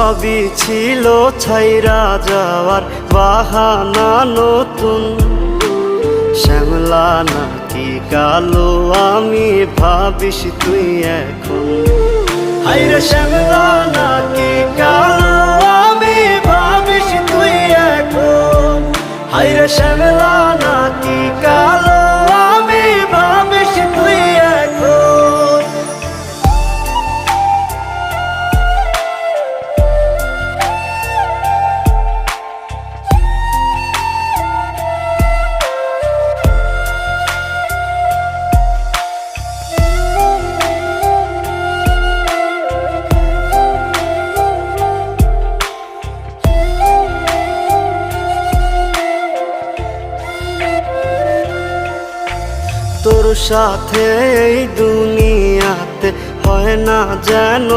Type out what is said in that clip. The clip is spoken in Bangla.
সবই ছিল ছাইরা যাওয়ার বাহানা নতুন। শ্যামলা নাকি কালো আমি ভাবিস তুই এখন, হাইরে শ্যামলা নাকি কালো আমি ভাবিস তুই এখন, হাইরে শ্যামলা নাকি কালো আমি ভাবিস তুই এখন। তোর সাথে এই দুনিয়াতে হয় না যেন